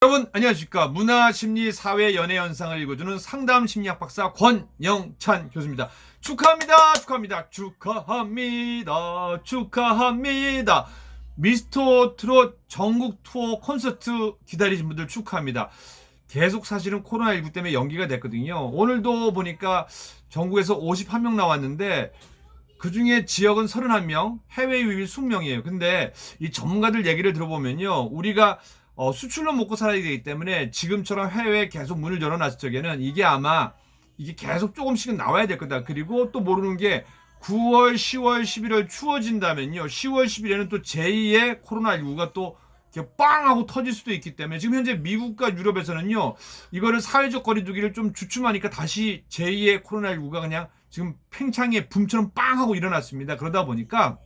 여러분 안녕하십니까. 문화, 심리, 사회, 연애 현상을 읽어주는 상담 심리학 박사 권영찬 교수입니다. 축하합니다. 축하합니다. 축하합니다. 축하합니다. 미스터 트롯 전국 투어 콘서트 기다리신 분들 축하합니다. 계속 사실은 코로나19 때문에 연기가 됐거든요. 오늘도 보니까 전국에서 51명 나왔는데 그중에 지역은 31명, 해외 유입이 20명이에요. 근데 이 전문가들 얘기를 들어보면요. 우리가 수출로 먹고 살아야 되기 때문에 지금처럼 해외에 계속 문을 열어놨을 적에는 이게 아마 이게 계속 조금씩은 나와야 될 거다. 그리고 또 모르는 게 9월, 10월, 11월 추워진다면요. 10월, 11월에는 또 제2의 코로나19가 또 이렇게 빵 하고 터질 수도 있기 때문에 지금 현재 미국과 유럽에서는요. 이거를 사회적 거리두기를 좀 주춤하니까 다시 제2의 코로나19가 그냥 지금 팽창의 붐처럼 빵 하고 일어났습니다. 그러다 보니까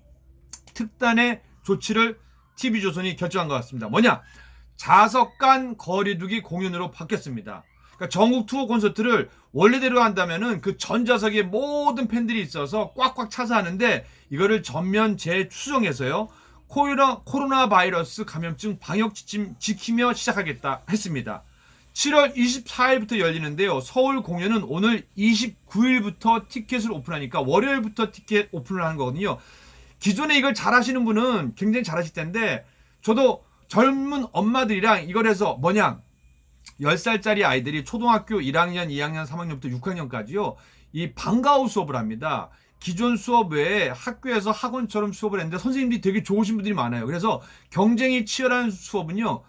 특단의 조치를 TV조선이 결정한 것 같습니다. 뭐냐? 좌석 간 거리두기 공연으로 바뀌었습니다. 그러니까 전국 투어 콘서트를 원래대로 한다면은 그 전 좌석에 모든 팬들이 있어서 꽉꽉 차서 하는데 이거를 전면 재수정해서요. 코로나 바이러스 감염증 방역 지침 지키며 시작하겠다 했습니다. 7월 24일부터 열리는데요. 서울 공연은 오늘 29일부터 티켓을 오픈하니까 월요일부터 티켓 오픈을 하는 거거든요. 기존에 이걸 잘 하시는 분은 굉장히 잘 하실 텐데 저도 젊은 엄마들이랑 이걸 해서 뭐냐 10살짜리 아이들이 초등학교 1학년, 2학년, 3학년부터 6학년까지요. 이 방과후 수업을 합니다. 기존 수업 외에 학교에서 학원처럼 수업을 했는데 선생님들이 되게 좋으신 분들이 많아요. 그래서 경쟁이 치열한 수업은요.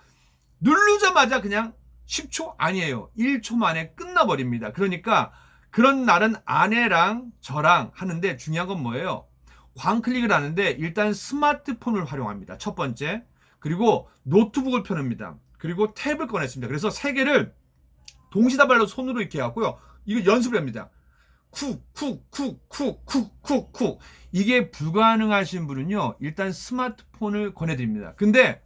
누르자마자 그냥 10초 아니에요. 1초 만에 끝나버립니다. 그러니까 그런 날은 아내랑 저랑 하는데 중요한 건 뭐예요? 광클릭을 하는데 일단 스마트폰을 활용합니다. 첫 번째. 그리고 노트북을 펴냅니다. 그리고 탭을 꺼냈습니다. 그래서 세 개를 동시다발로 손으로 이렇게 해갖고요. 이거 연습을 합니다. 쿡. 이게 불가능하신 분은요. 일단 스마트폰을 권해드립니다. 근데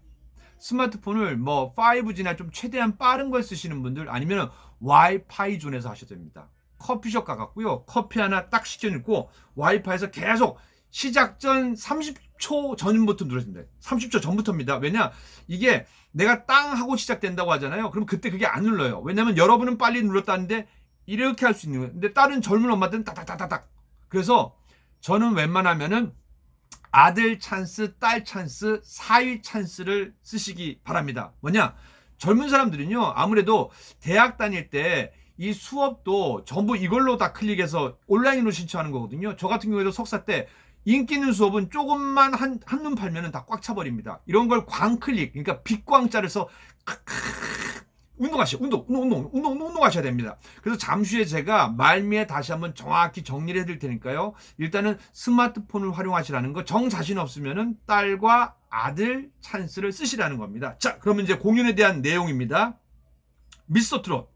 스마트폰을 뭐 5G나 좀 최대한 빠른 걸 쓰시는 분들 아니면 와이파이 존에서 하셔도 됩니다. 커피숍 가갖고요. 커피 하나 딱 시켜놓고 와이파이에서 계속 시작 전 30초 전부터 눌러줍니다. 30초 전부터입니다. 왜냐? 이게 내가 땅 하고 시작된다고 하잖아요. 그럼 그때 그게 안 눌러요. 왜냐면 여러분은 빨리 눌렀다는데 이렇게 할 수 있는 거예요. 근데 다른 젊은 엄마들은 딱딱딱딱딱. 그래서 저는 웬만하면은 아들 찬스, 딸 찬스, 사위 찬스를 쓰시기 바랍니다. 뭐냐? 젊은 사람들은요, 아무래도 대학 다닐 때 이 수업도 전부 이걸로 다 클릭해서 온라인으로 신청하는 거거든요. 저 같은 경우에도 석사 때 인기 있는 수업은 조금만 한눈 팔면은 다 꽉 차버립니다. 이런 걸 광클릭, 그러니까 빅광자를 써 운동하셔야 됩니다. 그래서 잠시 후에 제가 말미에 다시 한번 정확히 정리를 해드릴 테니까요. 일단은 스마트폰을 활용하시라는 거, 정 자신 없으면은 딸과 아들 찬스를 쓰시라는 겁니다. 자, 그러면 이제 공연에 대한 내용입니다. 미스터 트롯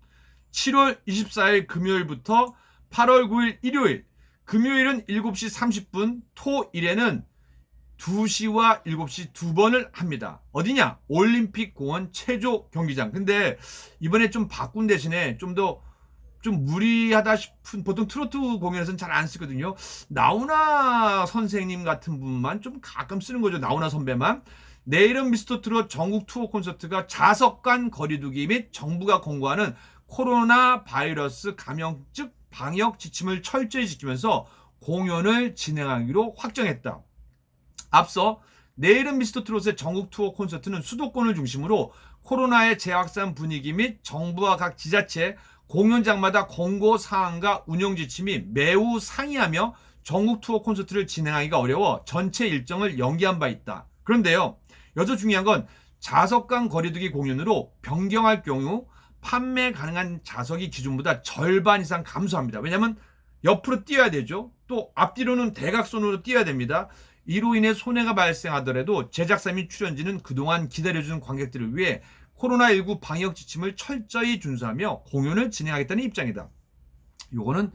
7월 24일 금요일부터 8월 9일 일요일, 금요일은 7시 30분, 토일에는 2시와 7시 두 번을 합니다. 어디냐? 올림픽 공원 체조 경기장. 근데 이번에 좀 바꾼 대신에 좀 무리하다 싶은, 보통 트로트 공연에서는 잘 안 쓰거든요. 나훈아 선생님 같은 분만 좀 가끔 쓰는 거죠. 나훈아 선배만. 내일은 미스터 트롯 전국 투어 콘서트가 좌석 간 거리두기 및 정부가 공고하는 코로나 바이러스 감염증 방역 지침을 철저히 지키면서 공연을 진행하기로 확정했다. 앞서 내일은 미스터 트롯의 전국 투어 콘서트는 수도권을 중심으로 코로나의 재확산 분위기 및 정부와 각 지자체 공연장마다 공고 사항과 운영 지침이 매우 상이하며 전국 투어 콘서트를 진행하기가 어려워 전체 일정을 연기한 바 있다. 그런데요, 여기서 중요한 건 좌석 간 거리두기 공연으로 변경할 경우 판매 가능한 좌석이 기존보다 절반 이상 감소합니다. 왜냐하면 옆으로 뛰어야 되죠. 또 앞뒤로는 대각선으로 뛰어야 됩니다. 이로 인해 손해가 발생하더라도 제작사 및 출연진은 그동안 기다려준 관객들을 위해 코로나19 방역 지침을 철저히 준수하며 공연을 진행하겠다는 입장이다. 요거는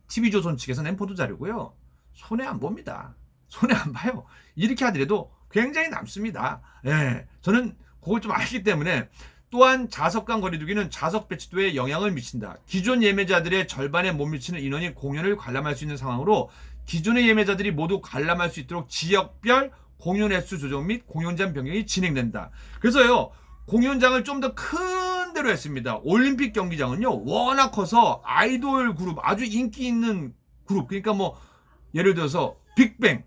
TV조선 측에서 낸 보도자료고요. 손해 안 봅니다. 손해 안 봐요. 이렇게 하더라도 굉장히 남습니다. 예, 저는 그걸 좀 알기 때문에. 또한 좌석 간 거리두기는 좌석 배치도에 영향을 미친다. 기존 예매자들의 절반에 못 미치는 인원이 공연을 관람할 수 있는 상황으로 기존의 예매자들이 모두 관람할 수 있도록 지역별 공연 횟수 조정 및 공연장 변경이 진행된다. 그래서요, 공연장을 좀 더 큰 데로 했습니다. 올림픽 경기장은요 워낙 커서 아이돌 그룹, 아주 인기 있는 그룹, 그러니까 뭐 예를 들어서 빅뱅,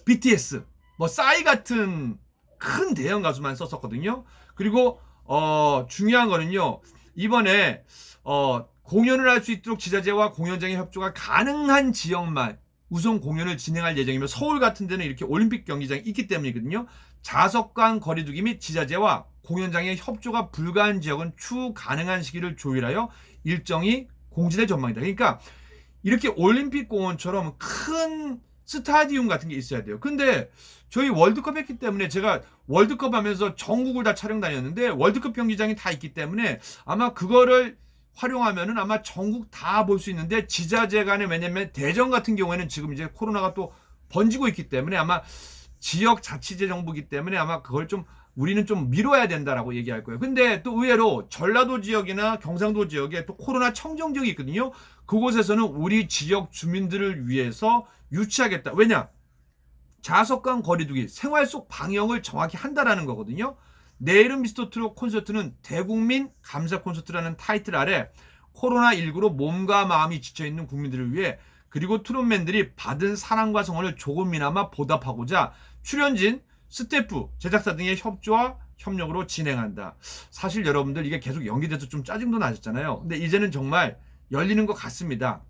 BTS, 뭐 싸이 같은 큰 대형 가수만 썼었거든요. 그리고 중요한 거는요, 이번에 공연을 할 수 있도록 지자체와 공연장의 협조가 가능한 지역만 우선 공연을 진행할 예정이며, 서울 같은 데는 이렇게 올림픽 경기장이 있기 때문이거든요. 좌석간 거리두기 및 지자체와 공연장의 협조가 불가한 지역은 추후 가능한 시기를 조율하여 일정이 공지될 전망이다. 그러니까 이렇게 올림픽 공원처럼 큰 스타디움 같은 게 있어야 돼요. 근데 저희 월드컵 했기 때문에, 제가 월드컵 하면서 전국을 다 촬영 다녔는데 월드컵 경기장이 다 있기 때문에 아마 그거를 활용하면은 아마 전국 다 볼 수 있는데, 지자체 간에, 왜냐면 대전 같은 경우에는 지금 이제 코로나가 또 번지고 있기 때문에 아마 지역 자치제 정부이기 때문에 아마 그걸 좀 우리는 좀 미뤄야 된다라고 얘기할 거예요. 근데 또 의외로 전라도 지역이나 경상도 지역에 또 코로나 청정 지역이 있거든요. 그곳에서는 우리 지역 주민들을 위해서 유치하겠다. 왜냐? 좌석간 거리두기, 생활 속 방역을 정확히 한다라는 거거든요. 내일은 미스터트롯 콘서트는 대국민 감사 콘서트라는 타이틀 아래 코로나19로 몸과 마음이 지쳐있는 국민들을 위해, 그리고 트롯맨들이 받은 사랑과 성원을 조금이나마 보답하고자 출연진, 스태프, 제작사 등의 협조와 협력으로 진행한다. 사실 여러분들 이게 계속 연기돼서 좀 짜증도 나셨잖아요. 근데 이제는 정말 열리는 것 같습니다.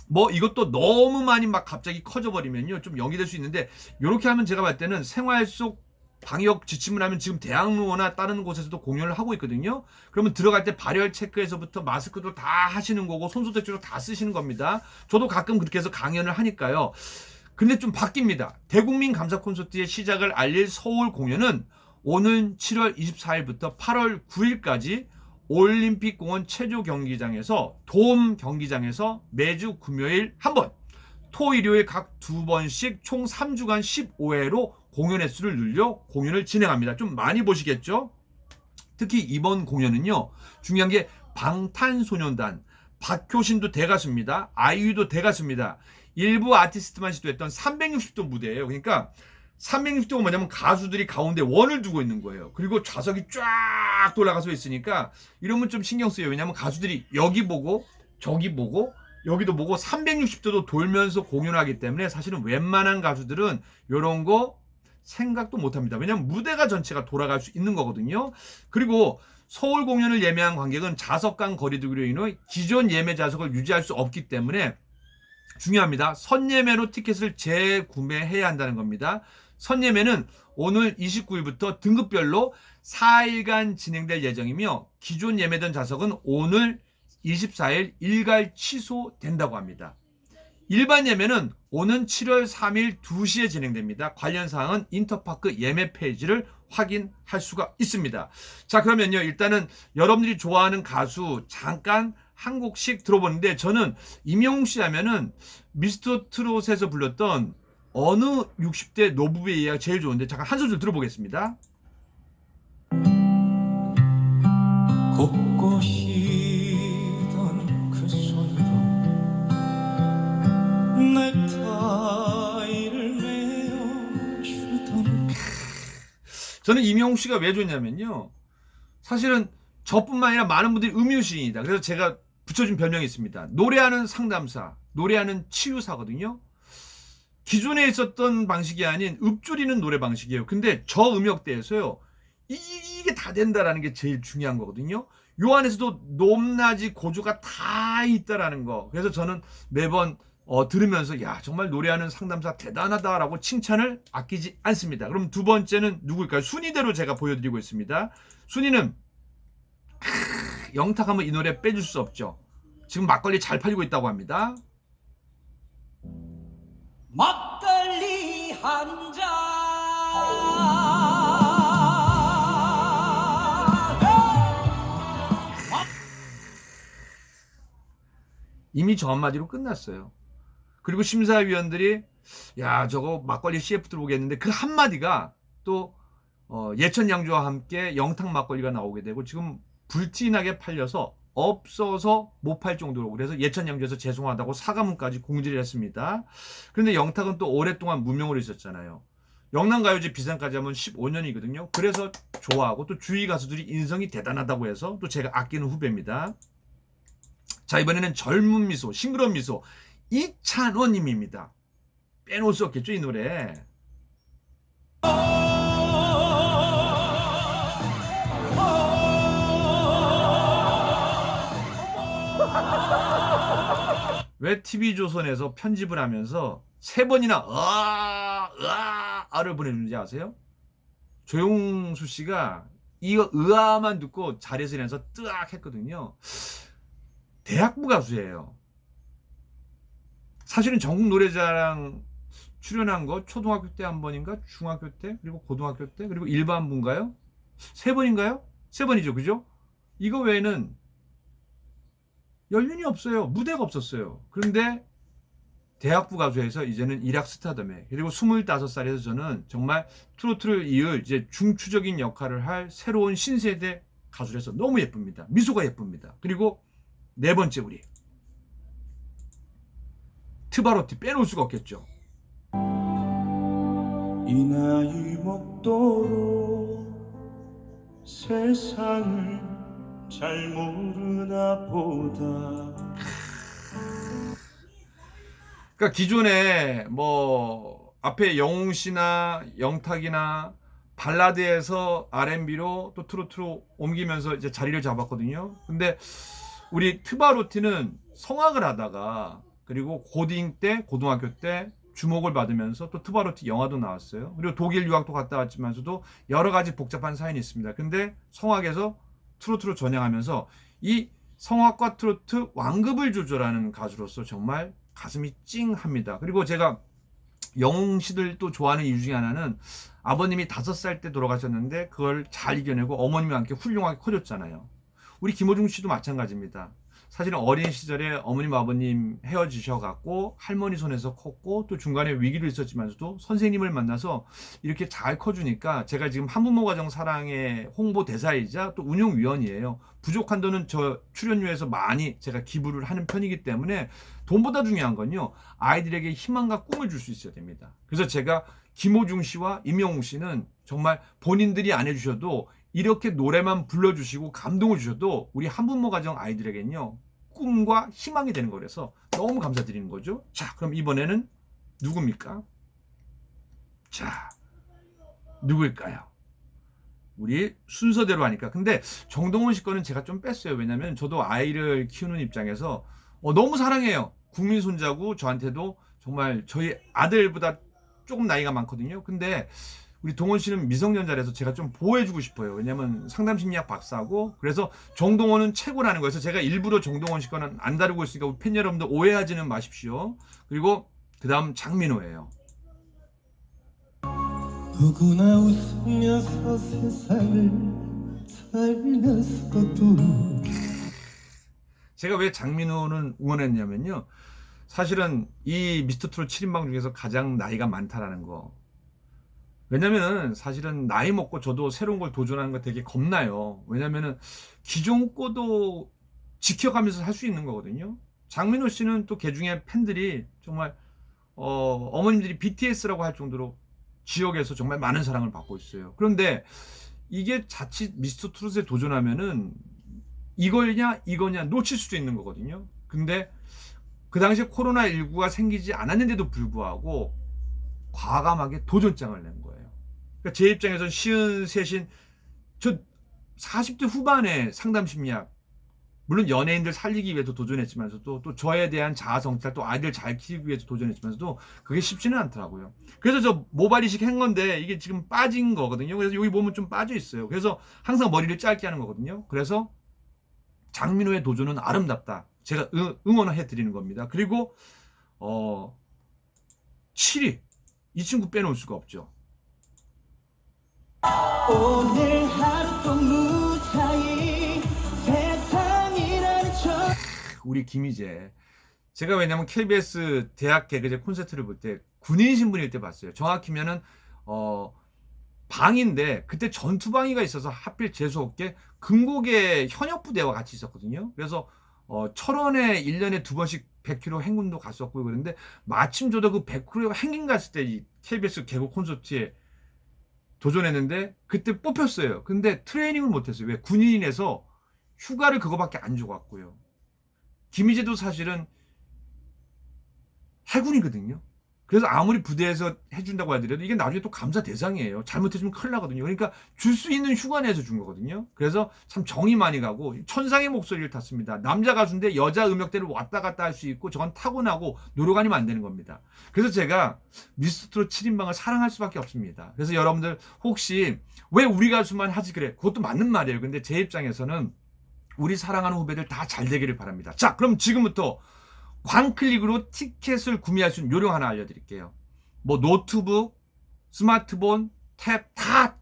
뭐 이것도 너무 많이 막 갑자기 커져버리면요 좀 연기될 수 있는데, 이렇게 하면 제가 봤을 때는 생활 속 방역 지침을 하면, 지금 대학로나 다른 곳에서도 공연을 하고 있거든요. 그러면 들어갈 때 발열 체크에서부터 마스크도 다 하시는 거고 손소독제도 다 쓰시는 겁니다. 저도 가끔 그렇게 해서 강연을 하니까요. 근데 좀 바뀝니다. 대국민 감사 콘서트의 시작을 알릴 서울 공연은 오는 7월 24일부터 8월 9일까지 올림픽공원 체조 경기장에서, 돔 경기장에서 매주 금요일 한 번, 토, 일요일 각 2번씩 총 3주간 15회로 공연 횟수를 늘려 공연을 진행합니다. 좀 많이 보시겠죠? 특히 이번 공연은요, 중요한 게 방탄소년단, 박효신도 대가수입니다. 아이유도 대가수입니다. 일부 아티스트만 시도했던 360도 무대예요. 그러니까 360도가 뭐냐면 가수들이 가운데 원을 두고 있는 거예요. 그리고 좌석이 쫙 돌아가서 있으니까 이러면 좀 신경 쓰여요. 왜냐면 가수들이 여기 보고 저기 보고 여기도 보고 360도도 돌면서 공연하기 때문에 사실은 웬만한 가수들은 이런 거 생각도 못합니다. 왜냐면 무대가 전체가 돌아갈 수 있는 거거든요. 그리고 서울 공연을 예매한 관객은 좌석간 거리두기로 인해 기존 예매 좌석을 유지할 수 없기 때문에 중요합니다. 선예매로 티켓을 재구매해야 한다는 겁니다. 선예매는 오늘 29일부터 등급별로 4일간 진행될 예정이며, 기존 예매된 좌석은 오늘 24일 일괄 취소된다고 합니다. 일반 예매는 오는 7월 3일 2시에 진행됩니다. 관련 사항은 인터파크 예매 페이지를 확인할 수가 있습니다. 자, 그러면요, 일단은 여러분들이 좋아하는 가수 잠깐 한 곡씩 들어보는데, 저는 임영웅 씨 하면은 미스터 트롯에서 불렀던 어느 60대 노부부의 이야기가 제일 좋은데, 잠깐 한 소절 들어보겠습니다. 곱고 시던 그 손으로 넥타이를 메어주던. 저는 임영웅 씨가 왜 좋냐면요, 사실은 저뿐만 아니라 많은 분들이 음유시인이다. 그래서 제가 붙여준 별명이 있습니다. 노래하는 상담사, 노래하는 치유사거든요. 기존에 있었던 방식이 아닌 읊조리는 노래 방식이에요. 근데 저 음역대에서요, 이게 다 된다라는 게 제일 중요한 거거든요. 요 안에서도 높낮이 고조가 다 있다라는 거. 그래서 저는 매번 들으면서 야, 정말 노래하는 상담사 대단하다라고 칭찬을 아끼지 않습니다. 그럼 두 번째는 누구일까요? 순위대로 제가 보여드리고 있습니다. 순위는 영탁하면 이 노래 빼줄 수 없죠. 지금 막걸리 잘 팔리고 있다고 합니다. 막걸리 한 잔. 이미 저 한마디로 끝났어요. 그리고 심사위원들이 야, 저거 막걸리 CF 들어오겠는데, 그 한마디가 또 예천 양주와 함께 영탁 막걸리가 나오게 되고, 지금 불티나게 팔려서 없어서 못 팔 정도로, 그래서 예천 양주에서 죄송하다고 사과문까지 공지를 했습니다. 그런데 영탁은 또 오랫동안 무명으로 있었잖아요. 영남가요제 비상까지 하면 15년이거든요. 그래서 좋아하고 또 주위 가수들이 인성이 대단하다고 해서 또 제가 아끼는 후배입니다. 자, 이번에는 젊은 미소, 싱그러운 미소 이찬원님입니다. 빼놓을 수 없겠죠, 이 노래. 왜 TV조선에서 편집을 하면서 3번이나 를 보내주는지 아세요? 조용수 씨가 이거 으아만 듣고 자리에서 일어나서 뜨악 했거든요. 대학부 가수예요. 사실은 전국 노래자랑 출연한 거 초등학교 때 한 번인가, 중학교 때, 그리고 고등학교 때, 그리고 일반부인가요? 3번인가요? 3번이죠, 그죠? 이거 외에는 연륜이 없어요. 무대가 없었어요. 그런데 대학부 가수에서 이제는 일약 스타덤에, 그리고 25살에서 저는 정말 트로트를 이을 이제 중추적인 역할을 할 새로운 신세대 가수라서 너무 예쁩니다. 미소가 예쁩니다. 그리고 4번째 우리 트바로티 빼놓을 수가 없겠죠. 이 나이 먹도록 세상을 잘 모르나 보다. 그러니까 기존에 뭐 앞에 영웅 씨나 영탁이나 발라드에서 R&B로 또 트로트로 옮기면서 이제 자리를 잡았거든요. 근데 우리 트바로티는 성악을 하다가 그리고 고딩 때, 고등학교 때 주목을 받으면서 또 트바로티 영화도 나왔어요. 그리고 독일 유학도 갔다 왔지만서도 여러 가지 복잡한 사연이 있습니다. 근데 성악에서 트로트로 전향하면서 이 성악과 트로트 완급을 조절하는 가수로서 정말 가슴이 찡합니다. 그리고 제가 영웅 씨들 또 좋아하는 이유 중에 하나는 아버님이 5살 때 돌아가셨는데 그걸 잘 이겨내고 어머님과 함께 훌륭하게 커졌잖아요. 우리 김호중 씨도 마찬가지입니다. 사실은 어린 시절에 어머님 아버님 헤어지셔갖고 할머니 손에서 컸고 또 중간에 위기도 있었지만서도 선생님을 만나서 이렇게 잘 커주니까 제가 지금 한부모 가정 사랑의 홍보 대사이자 또 운영위원이에요. 부족한 돈은 저 출연료에서 많이 제가 기부를 하는 편이기 때문에 돈보다 중요한 건요, 아이들에게 희망과 꿈을 줄 수 있어야 됩니다. 그래서 제가 김호중 씨와 임영웅 씨는 정말 본인들이 안 해주셔도 이렇게 노래만 불러주시고 감동을 주셔도 우리 한부모 가정 아이들에겐요 꿈과 희망이 되는 거라서 너무 감사드리는 거죠. 자, 그럼 이번에는 누굽니까? 자, 누구일까요? 우리 순서대로 하니까. 근데 정동원 씨 거는 제가 좀 뺐어요. 왜냐면 저도 아이를 키우는 입장에서 너무 사랑해요. 국민 손자고 저한테도 정말 저희 아들보다 조금 나이가 많거든요. 근데 우리 동원 씨는 미성년자라서 제가 좀 보호해주고 싶어요. 왜냐면 상담심리학 박사고, 그래서 정동원은 최고라는 거여서 제가 일부러 정동원 씨 거는 안 다루고 있으니까 우리 팬 여러분들 오해하지는 마십시오. 그리고 그 다음 장민호예요. 누구나 웃으면서 세상을 살면서도. 제가 왜 장민호는 응원했냐면요, 사실은 이 미스터트롯 7인방 중에서 가장 나이가 많다라는 거. 왜냐면은 사실은 나이 먹고 저도 새로운 걸 도전하는 거 되게 겁나요. 왜냐면은 기존 거도 지켜가면서 할 수 있는 거거든요. 장민호 씨는 또 개중에 팬들이 정말 어머님들이 BTS라고 할 정도로 지역에서 정말 많은 사랑을 받고 있어요. 그런데 이게 자칫 미스터 트롯에 도전하면은 이거냐 놓칠 수도 있는 거거든요. 근데 그 당시에 코로나19가 생기지 않았는데도 불구하고 과감하게 도전장을 낸 거예요. 그러니까 제 입장에서는 시은 셋인 저 40대 후반에 상담심리학, 물론 연예인들 살리기 위해서 도전했지만서도 또 저에 대한 자아성찰, 또 아이들 잘 키우기 위해서 도전했지만서도 그게 쉽지는 않더라고요. 그래서 저 모발 이식 한 건데 이게 지금 빠진 거거든요. 그래서 여기 보면 좀 빠져 있어요. 그래서 항상 머리를 짧게 하는 거거든요. 그래서 장민호의 도전은 아름답다, 제가 응원해 드리는 겁니다. 그리고 7위 이 친구 빼놓을 수가 없죠. 오늘 하루 또 무사히 세상이라는 저 우리 김희재. 제가 왜냐면 KBS 대학 개그제 콘서트를 볼 때 군인 신분일 때 봤어요. 정확히면은 방인데 그때 전투방위가 있어서 하필 재수없게 금곡의 현역 부대와 같이 있었거든요. 그래서 철원에 1년에 2번씩 100km 행군도 갔었고, 그런데 마침 저도 그 100km 행군 갔을 때 이 KBS 개그 콘서트에 도전했는데 그때 뽑혔어요. 근데 트레이닝을 못했어요. 왜? 군인에서 휴가를 그거밖에 안 줘갖고요. 김희재도 사실은 해군이거든요. 그래서 아무리 부대에서 해준다고 하더라도 이게 나중에 또 감사 대상이에요. 잘못해주면 큰일 나거든요. 그러니까 줄 수 있는 휴가 내서 준 거거든요. 그래서 참 정이 많이 가고 천상의 목소리를 탔습니다. 남자 가수인데 여자 음역대를 왔다 갔다 할 수 있고 저건 타고나고 노력 아니면 안 되는 겁니다. 그래서 제가 미스터트롯 7인방을 사랑할 수밖에 없습니다. 그래서 여러분들 혹시 왜 우리 가수만 하지 그래? 그것도 맞는 말이에요. 근데 제 입장에서는 우리 사랑하는 후배들 다 잘 되기를 바랍니다. 자, 그럼 지금부터 광클릭으로 티켓을 구매할 수 있는 요령 하나 알려드릴게요. 뭐 노트북, 스마트폰, 탭 다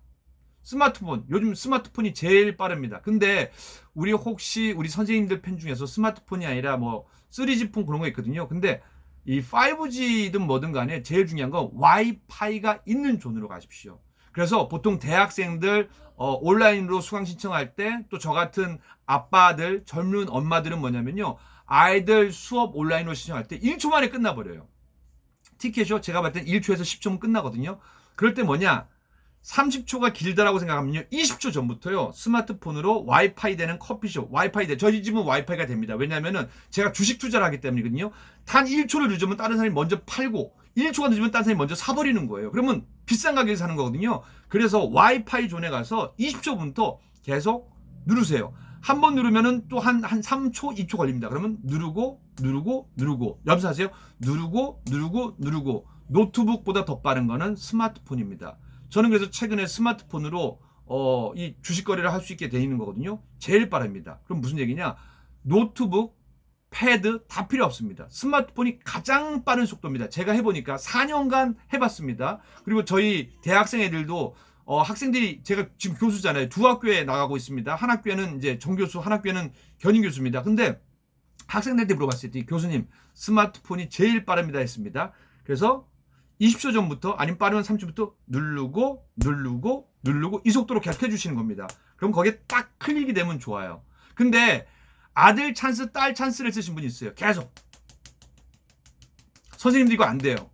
스마트폰. 요즘 스마트폰이 제일 빠릅니다. 근데 우리 혹시 우리 선생님들 팬 중에서 스마트폰이 아니라 뭐 3G 폰 그런 거 있거든요. 근데 이 5G든 뭐든 간에 제일 중요한 건 와이파이가 있는 존으로 가십시오. 그래서 보통 대학생들 온라인으로 수강 신청할 때 또 저 같은 아빠들, 젊은 엄마들은 뭐냐면요. 아이들 수업 온라인으로 신청할 때 1초 만에 끝나버려요. 티켓이요. 제가 봤을 땐 1초에서 10초면 끝나거든요. 그럴 때 뭐냐. 30초가 길다라고 생각하면요. 20초 전부터요. 스마트폰으로 와이파이 되는 커피숍, 와이파이 돼. 저희 집은 와이파이가 됩니다. 왜냐면은 제가 주식 투자를 하기 때문이거든요. 단 1초를 늦으면 다른 사람이 먼저 팔고 1초가 늦으면 다른 사람이 먼저 사버리는 거예요. 그러면 비싼 가격에 사는 거거든요. 그래서 와이파이 존에 가서 20초부터 계속 누르세요. 한 번 누르면은 또 한 3초, 2초 걸립니다. 그러면 누르고 염소하세요. 누르고 노트북보다 더 빠른 거는 스마트폰입니다. 저는 그래서 최근에 스마트폰으로 이 주식 거래를 할 수 있게 돼 있는 거거든요. 제일 빠릅니다. 그럼 무슨 얘기냐? 노트북, 패드 다 필요 없습니다. 스마트폰이 가장 빠른 속도입니다. 제가 해보니까 4년간 해봤습니다. 그리고 저희 대학생 애들도 학생들이 제가 지금 교수잖아요. 두 학교에 나가고 있습니다. 한 학교에는 이제 정교수, 한 학교에는 견인 교수입니다. 근데 학생들한테 물어봤을 때 교수님 스마트폰이 제일 빠릅니다 했습니다. 그래서 20초 전부터 아니면 빠르면 30초부터 누르고 이 속도로 계속 해주시는 겁니다. 그럼 거기에 딱 클릭이 되면 좋아요. 근데 아들 찬스, 딸 찬스를 쓰신 분이 있어요. 계속. 선생님도 이거 안 돼요.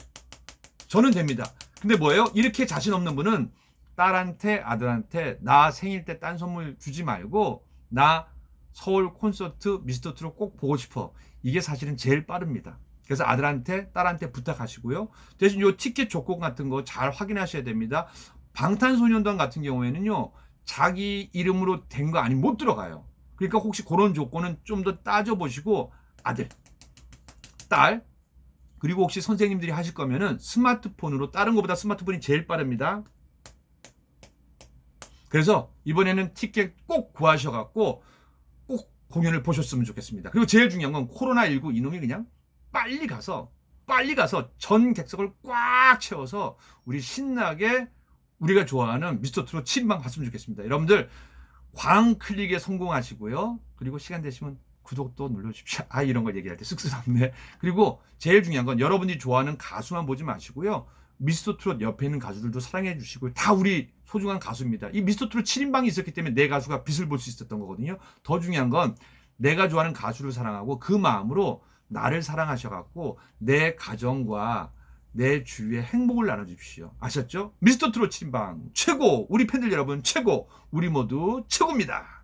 저는 됩니다. 근데 뭐예요? 이렇게 자신 없는 분은 딸한테, 아들한테 나 생일 때 딴 선물 주지 말고 나 서울 콘서트 미스터트롯 꼭 보고 싶어. 이게 사실은 제일 빠릅니다. 그래서 아들한테, 딸한테 부탁하시고요. 대신 요 티켓 조건 같은 거 잘 확인하셔야 됩니다. 방탄소년단 같은 경우에는요, 자기 이름으로 된 거 아니면 못 들어가요. 그러니까 혹시 그런 조건은 좀 더 따져보시고, 아들, 딸, 그리고 혹시 선생님들이 하실 거면은 스마트폰으로, 다른 것보다 스마트폰이 제일 빠릅니다. 그래서 이번에는 티켓 꼭 구하셔갖고 꼭 공연을 보셨으면 좋겠습니다. 그리고 제일 중요한 건 코로나19 이놈이 그냥 빨리 가서 전 객석을 꽉 채워서 우리 신나게 우리가 좋아하는 미스터트롯 7인방 봤으면 좋겠습니다. 여러분들 광클릭에 성공하시고요. 그리고 시간 되시면 구독도 눌러주십시오. 이런 걸 얘기할 때 쑥스럽네. 그리고 제일 중요한 건 여러분이 좋아하는 가수만 보지 마시고요. 미스터트롯 옆에 있는 가수들도 사랑해 주시고 다 우리 소중한 가수입니다. 이 미스터트롯 7인방이 있었기 때문에 내 가수가 빛을 볼 수 있었던 거거든요. 더 중요한 건 내가 좋아하는 가수를 사랑하고 그 마음으로 나를 사랑하셔갖고 내 가정과 내 주위에 행복을 나눠주십시오. 아셨죠? 미스터트롯 7인방 최고! 우리 팬들 여러분 최고! 우리 모두 최고입니다.